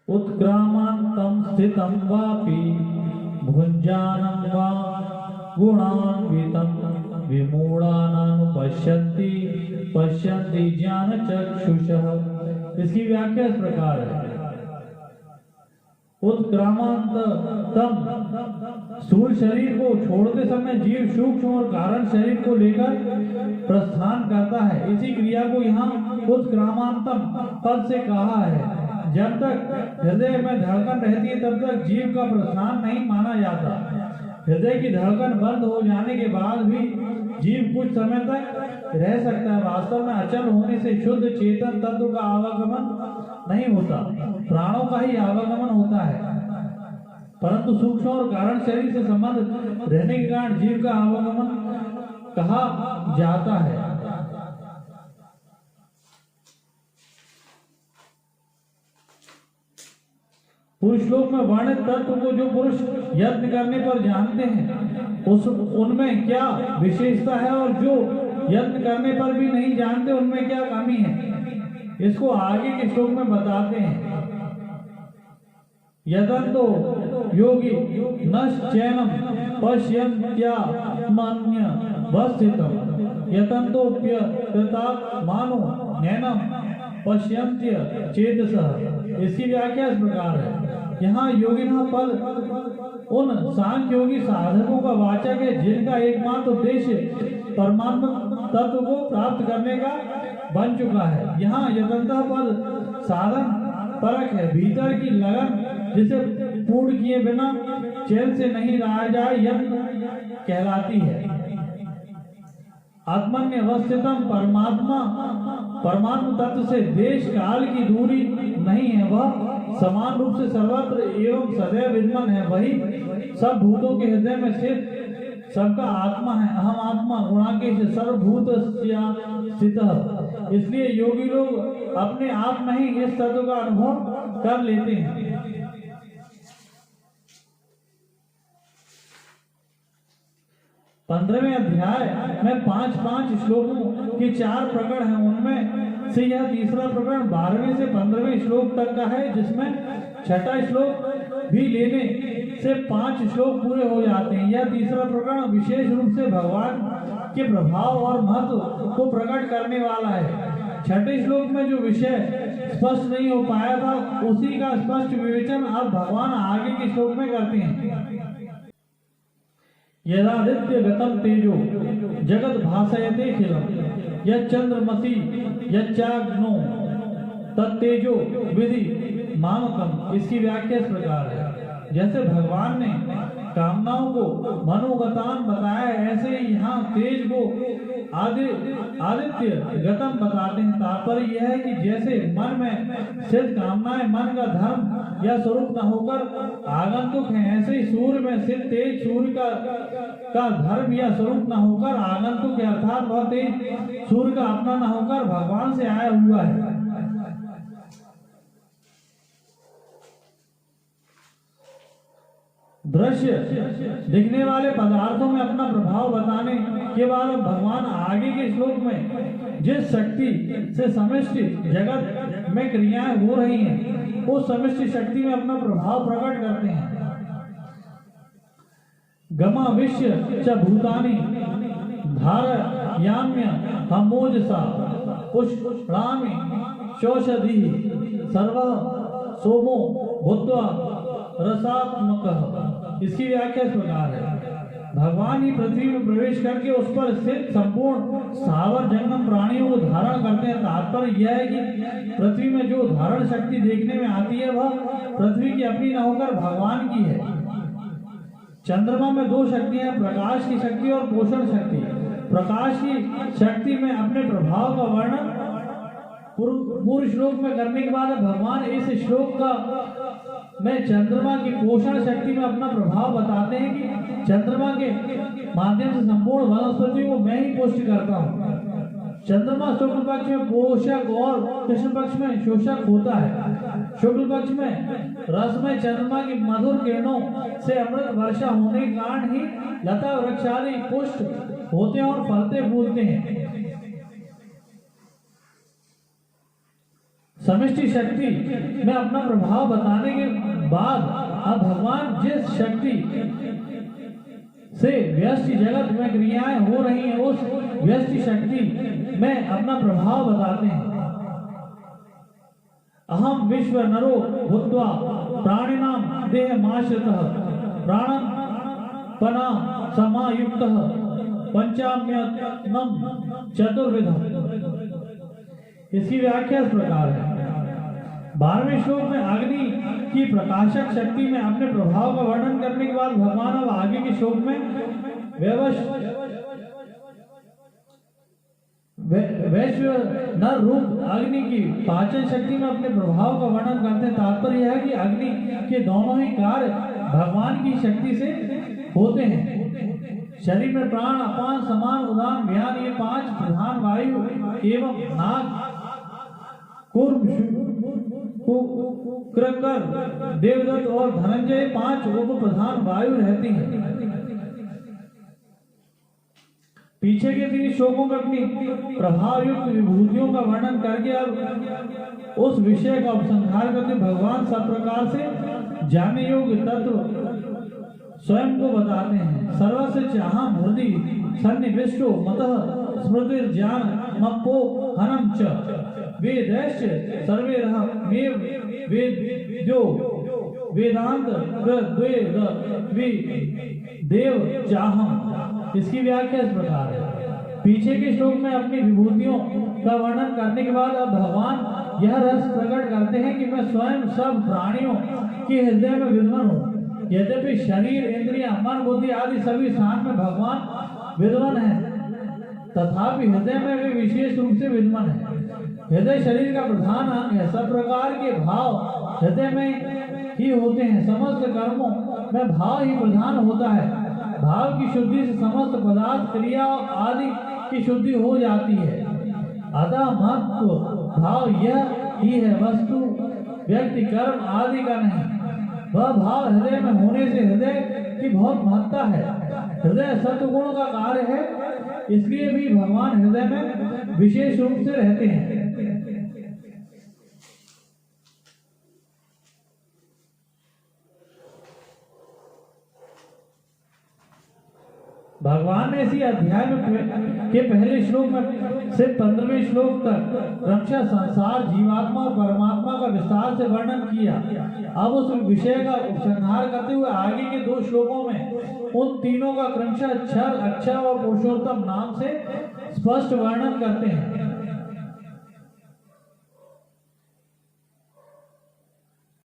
उत्क्रामान्तं स्थितं वापि भुञ्जानं वा गुणान्वितं विमूढानां पश्यन्ति पश्यन्ति ज्ञानचक्षुषः। इसकी व्याख्या इस प्रकार है। उत्क्रामांतम, स्थूल शरीर को छोड़ते समय जीव सूक्ष्म और कारण शरीर को लेकर प्रस्थान करता है। इसी क्रिया को यहाँ उत्क्रामांतम पद से कहा है। जब तक हृदय में धड़कन रहती है तब तक जीव का प्रस्थान नहीं माना जाता। हृदय की धड़कन बंद हो जाने के बाद भी जीव कुछ समय तक रह सकता है। वास्तव में अचल होने से शुद्ध चेतन तत्व का आवागमन नहीं होता, प्राणों का ही आवागमन होता है। परंतु सूक्ष्म और कारण शरीर से संबंध रहने के कारण जीव का आवागमन कहा जाता है। पुरुष लोक में वर्णित तत्व को जो पुरुष यत्न करने पर जानते हैं उनमें क्या विशेषता है, और जो यत्न करने पर भी नहीं जानते उनमें क्या कमी है, इसको आगे के श्लोक में बताते हैं। यतन्तो योगी नश्चैनम पश्यन्त्यात्मन्यवस्थितम् यतन्तोऽप्यकृतात्मानो नैनम पश्यन्त्य चेतसः। इसकी व्याख्या इस प्रकार है। यहाँ योगिना पद उन सांख्य योगी साधकों का वाचक है जिनका एकमात्र उद्देश्य परमात्मा तत्व को प्राप्त करने का बन चुका है। यहाँ यतन्तः पद साधन परक है। भीतर की लगन जिसे पूर्ण किए बिना चैन से नहीं रहा जाए यत्न कहलाती है। आत्मन्य अवस्थितम, परमात्मा तत्व से देश काल की दूरी नहीं है। वह समान रूप से सर्वत्र एवं सदैव विद्यमान है। वही सब भूतों के हृदय में स्थित सबका आत्मा है। अहम आत्मा गुणाकेश सर्वभूत स्थितः। इसलिए योगी लोग अपने आप में ही इस तत्व का अनुभव कर लेते हैं। 15वें अध्याय में 5-5 श्लोकों के 4 प्रकरण हैं। उनमें से यह तीसरा प्रकरण 12वें से 15वें श्लोक तक का है, जिसमें छठा श्लोक भी लेने से 5 श्लोक पूरे हो जाते हैं। यह तीसरा प्रकरण विशेष रूप से भगवान के प्रभाव और महत्व को प्रकट करने वाला है। छठे श्लोक में जो विषय स्पष्ट नहीं हो पाया था उसी का स्पष्ट विवेचन अब भगवान आगे के श्लोक में करते हैं। यदादित्य गतम तेजो जगत भासयते खिलम यच्चंद्रमसि यच्चाग्नो तत्तेजो विधि मामकम। इसकी व्याख्या इस प्रकार है। जैसे भगवान ने कामनाओं को मनोगतान बताया, ऐसे ही यहाँ तेज को आदित्य गतम बताते हैं। तात्पर्य यह है कि जैसे मन में सिद्ध कामनाएं मन का धर्म या स्वरूप न होकर आगंतुक हैं, ऐसे ही सूर्य में स्थित तेज सूर्य का धर्म या स्वरूप न होकर आगंतुक है, अर्थात वह तेज सूर्य का अपना न होकर भगवान से आया हुआ है। दृश्य दिखने वाले पदार्थों में अपना प्रभाव बताने के बाद भगवान आगे के श्लोक में जिस शक्ति से समष्टि जगत में क्रियाएं हो रही हैं उस समष्टि शक्ति में अपना प्रभाव प्रकट करते हैं। गमा विश्य च भूतानि धारयाम्य हमोजसा पुष्णामि शोषधि सर्व सोमो भूत्वा रसात्मकः। इसकी व्याख्या इस प्रकार है। भगवान ही पृथ्वी में प्रवेश करके उस पर स्थित संपूर्ण स्थावर जंगम प्राणियों को धारण करते हैं। तात्पर्य यह है कि पृथ्वी में जो धारण शक्ति देखने में आती है वह पृथ्वी की अपनी न होकर भगवान की है। चंद्रमा में 2 शक्तियां, प्रकाश की शक्ति और पोषण शक्ति। प्रकाश की शक्ति में अपने प्रभाव का वर्णन पूर्व श्लोक में करने के बाद भगवान इस श्लोक का में चंद्रमा की पोषण शक्ति में अपना प्रभाव बताते हैं कि चंद्रमा के माध्यम से संपूर्ण वनस्पति को मैं ही पुष्ट करता हूँ। चंद्रमा शुक्ल पक्ष में पोषक और कृष्ण पक्ष में शोषक होता है। शुक्ल पक्ष में रस में चंद्रमा की मधुर किरणों से अमृत वर्षा होने के कारण ही लता वृक्षादि पुष्ट होते हैं और फलते फूलते हैं। समष्टि शक्ति में अपना प्रभाव बताने के बाद अब भगवान जिस शक्ति से व्यष्टि जगत में क्रियाएं हो रही हैं उस व्यष्टि शक्ति में अपना प्रभाव बताते हैं। अहम विश्व नरो भूत्वा प्राणिनाम देहमाश्रितः प्राणपना समायुक्तः पंचाम्यतमं चतुर्विधम्। इसकी व्याख्या इस प्रकार है। 12वें श्लोक में अग्नि की प्रकाशक शक्ति में अपने प्रभाव का वर्णन करने के बाद भगवान अब आगे के श्लोक में वैश्व नर रूप अग्नि की पाचन शक्ति में अपने प्रभाव का वर्णन करते हैं। तात्पर्य यह है कि अग्नि के दोनों ही कार्य भगवान की शक्ति से होते हैं। शरीर में प्राण, अपान, समान, उदान, व्यान ये 5 प्रधान वायु एवं नाग, कूर्म, कृकर, देवदत्त और धनंजय 5 उप प्रधान वायु रहती हैं। पीछे के 3 श्लोकों में अपनी प्रभाव युक्त विभूतियों का वर्णन करके अब उस विषय का उपसंहार करते भगवान सब प्रकार से जाने योग्य तत्व स्वयं को बताते हैं। सर्वस्य चाहम हृदि सन्निविष्टो मतः स्मृति ज्ञान मप्पो हनम च वेदैश्च सर्वैरह मेव वेद्यो वेदांत प्रद्वेद देव चाहम। इसकी व्याख्या इस प्रकार है। पीछे के श्लोक में अपनी विभूतियों का वर्णन करने के बाद अब भगवान यह रस प्रकट करते हैं कि मैं स्वयं सब प्राणियों के हृदय में विद्वान हूँ। यद्यपि शरीर, इंद्रियां, मन, बुद्धि आदि सभी स्थान में भगवान विद्वान है, तथापि हृदय में वे विशेष रूप से विद्वान है। हृदय शरीर का प्रधान अंग है। सब प्रकार के भाव हृदय में ही होते हैं। समस्त कर्मों में भाव ही प्रधान होता है। भाव की शुद्धि से समस्त पदार्थ, क्रिया आदि की शुद्धि हो जाती है। अतः महत्व भाव यह ही है, वस्तु, व्यक्ति, कर्म आदि का नहीं। वह भाव हृदय में होने से हृदय की बहुत महत्ता है। हृदय सत्वगुण का कार्य है, इसलिए भी भगवान हृदय में विशेष रूप से रहते हैं। भगवान ने इसी अध्याय में के पहले श्लोक में से 15वें श्लोक तक क्रमशः संसार, जीवात्मा और परमात्मा का विस्तार से वर्णन किया। अब उस विषय का उपसंहार करते हुए आगे के 2 श्लोकों में उन तीनों का क्रमशः क्षर, अक्षर और पुरुषोत्तम नाम से स्पष्ट वर्णन करते हैं।